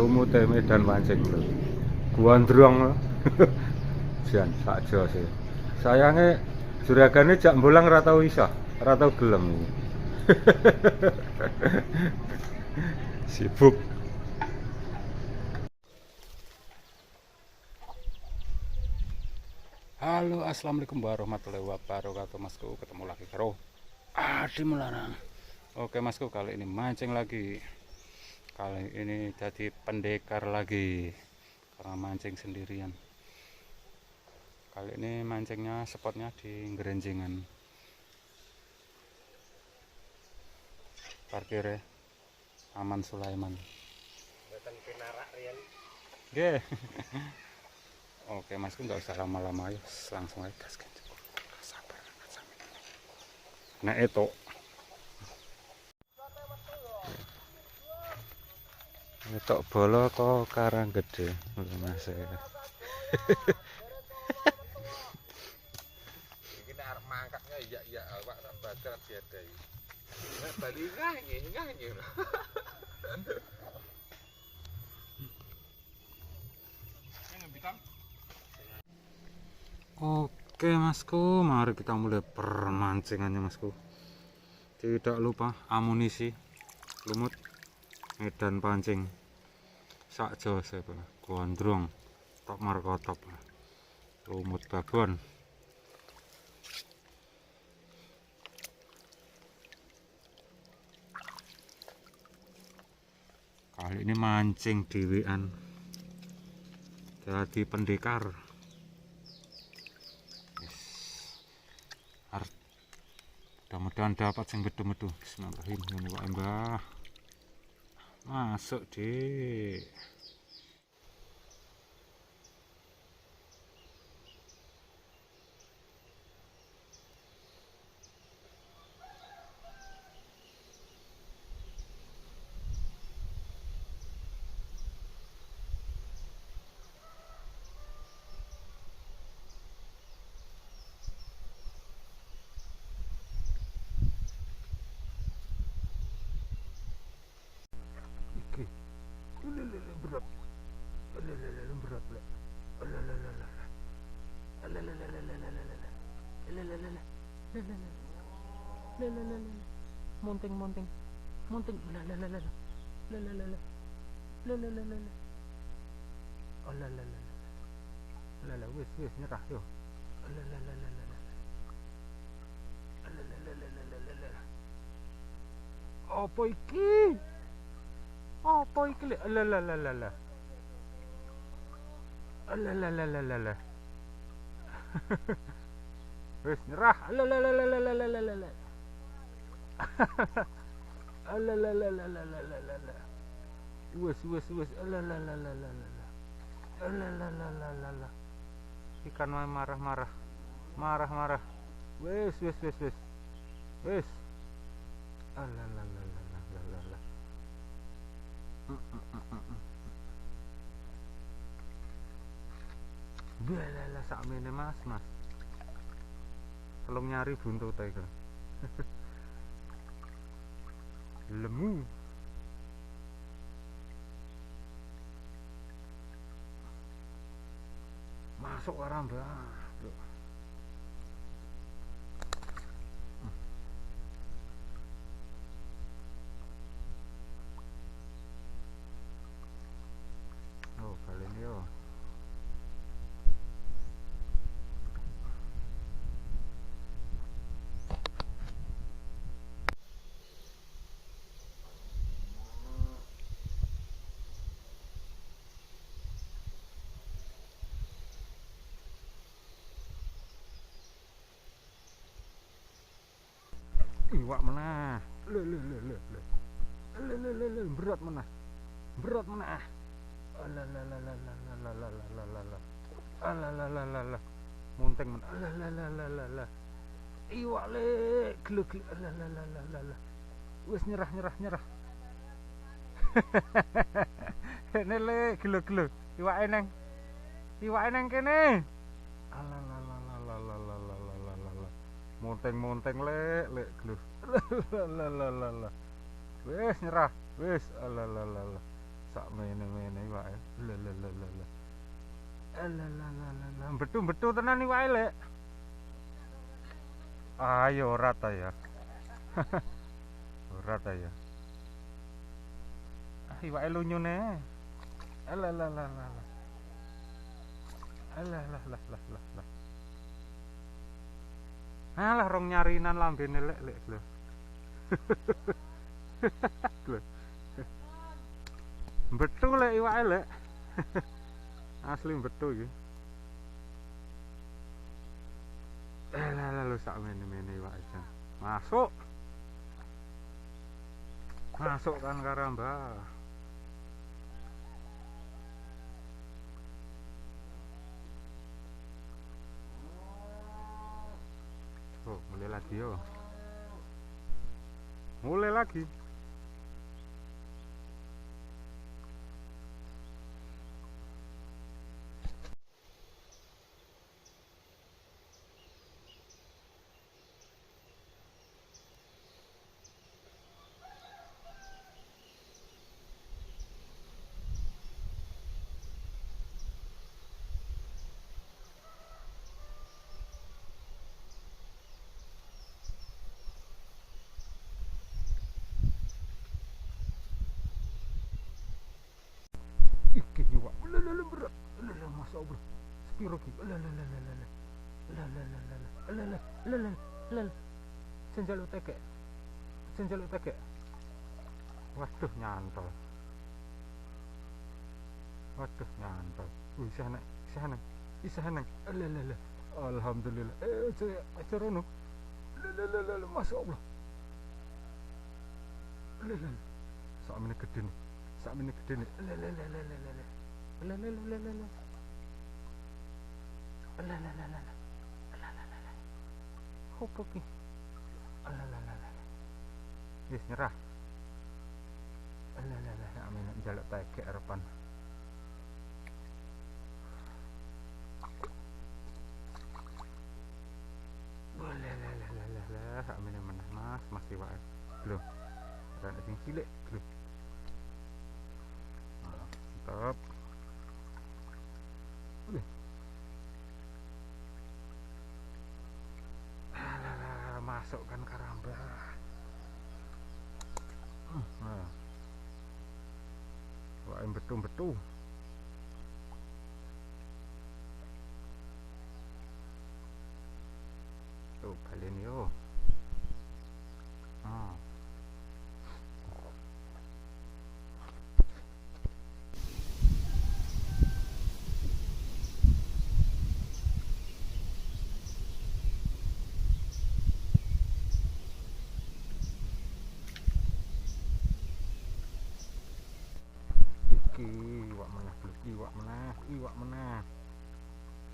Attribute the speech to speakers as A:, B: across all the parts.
A: lumute medan mancing lho. Gondrong lho. Jan sakjo sih. Sayange juragane jak mbolang ora tau iso, ora tau gelem. Sibuk. Halo, assalamualaikum warahmatullahi wabarakatuh, Masku. Ketemu lagi karo Adi Melarang. Oke Masku, kali ini mancing lagi. Kali ini jadi pendekar lagi karena mancing sendirian. Kali ini mancingnya spotnya di Gerenjengan. Parkirnya Aman Sulaiman. Oke. Oke Masku, nggak usah lama-lama, ayo langsung aja gas. Sabar. Nah itu. Ngetok bola kok karang gede Mas.
B: Iki nek arep mangkaknya iya awak tak bakar diadai. Nek bali nganyi.
A: Oke Masku, mari kita mulai permancingannya Masku. Tidak lupa amunisi, lumut, medan pancing, sakjo sepa, gondrong, top markotop, lumut babon. Kali ini mancing dewean, jadi pendekar. Mudah-mudahan dapat sing bedu-bedu. Bismillahirrahmanirrahim. Ini wae Mbah. Masuk deh. Berat. Monting. Wis nyerah yo. Apa iki? Apa iki? Wis nyerah. Wis. Ikan marah. Wis. Belala sakmene Mas. Tolong nyari buntut iku. Lemu. Masuk orang Mbah. Oh, kali ini yo. Iwak menah. Berat menah. Munting menah. Iwak le, gluk. Wis nyerah. Ini le, gluk. Iwak eneng kene. Monteng le glus. Wis nyerah. Wis sak mene-mene wae. Lelelelele. Elelelele. Betu-betu tenan iki wae, Lek. Ayo ora ta ya. Ora ta ya. Iwake lunyune. Elelelele. Elelelele. Alah rong nyarinan lambene Lek lho. Betu Lek iwake Lek. Asli betu iki. Lalu sak mene-mene iwake jan. Masuk. Masuk kan karamba. Oh, mulai lagi yo. Mulai lagi. Iki iwak. Lelele berat. Lelele masyaallah. Sepiro ki? Lelele. Lelele. Senjaluk tekek. Waduh nyantol. Isih nang. Lelele. Alhamdulillah. Cerono. Lelele masyaallah. Lelele. Sakmene gede nih. Opo ki? Wis nyerah. Amin njaluk tekek arepan. Amin meneh Mas iwake. Lho. Dan sing cilik, lho. Mantap. Masukkan karamba. Nah. Wah, betul. Tuh, balen yo.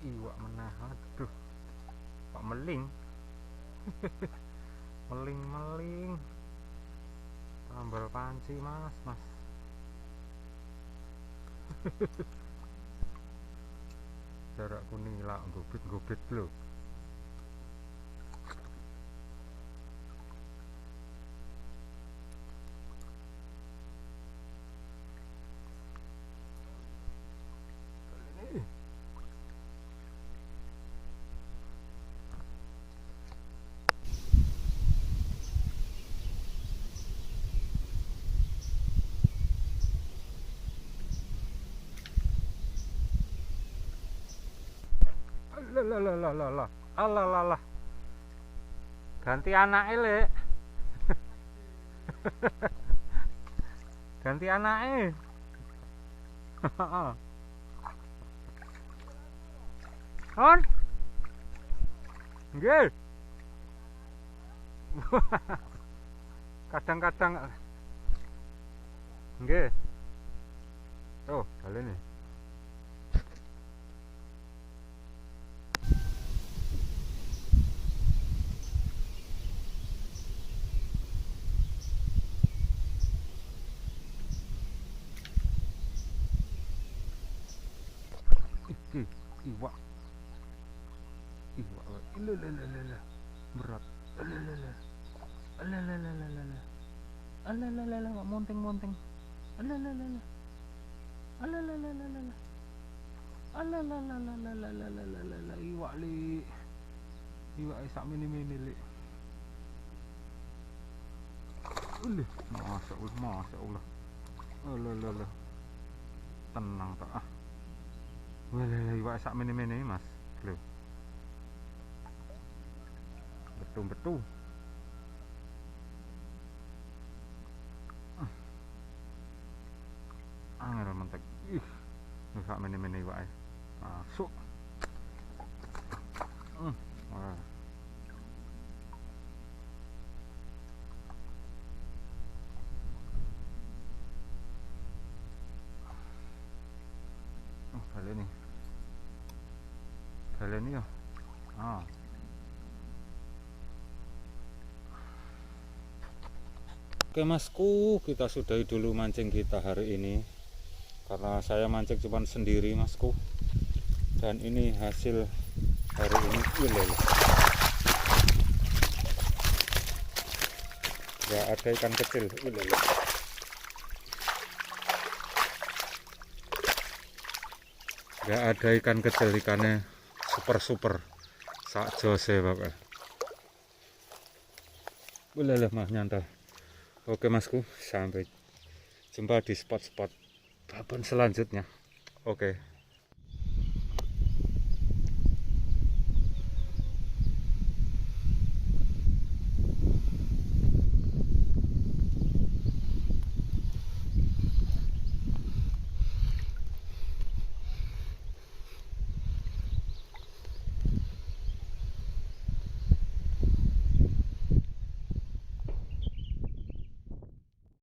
A: Iwak meneh. Aduh. Pak meling. meling. Tambal panci, Mas. Jarak kuning lah gobit lho. Alah. Ganti anake, Lek. Ganti anake. Hon. Nggih. Kadang-kadang nggih. Oh, balene. Iwak berat monting Alalalalala. Alalalalala. Iwak li. Iwak sak mini-mini li. Masya Allah. Alalala. Tenang tak ah. Wah, iwak sak mini-mini mas. Lho. Betul-betul. Angel mentek. Ih. Sak mini-mini iwak. Masuk. Wah. Balik nih ya. Oke masku, kita sudahi dulu mancing kita hari ini karena saya mancing cuma sendiri masku, dan ini hasil hari ini. Ya ada ikan kecil. Ya ada ikan kecil, ikannya super sak jose bapak. Bolehlah mah nyantai. Oke masku, sampai jumpa di spot-spot babon selanjutnya. Oke.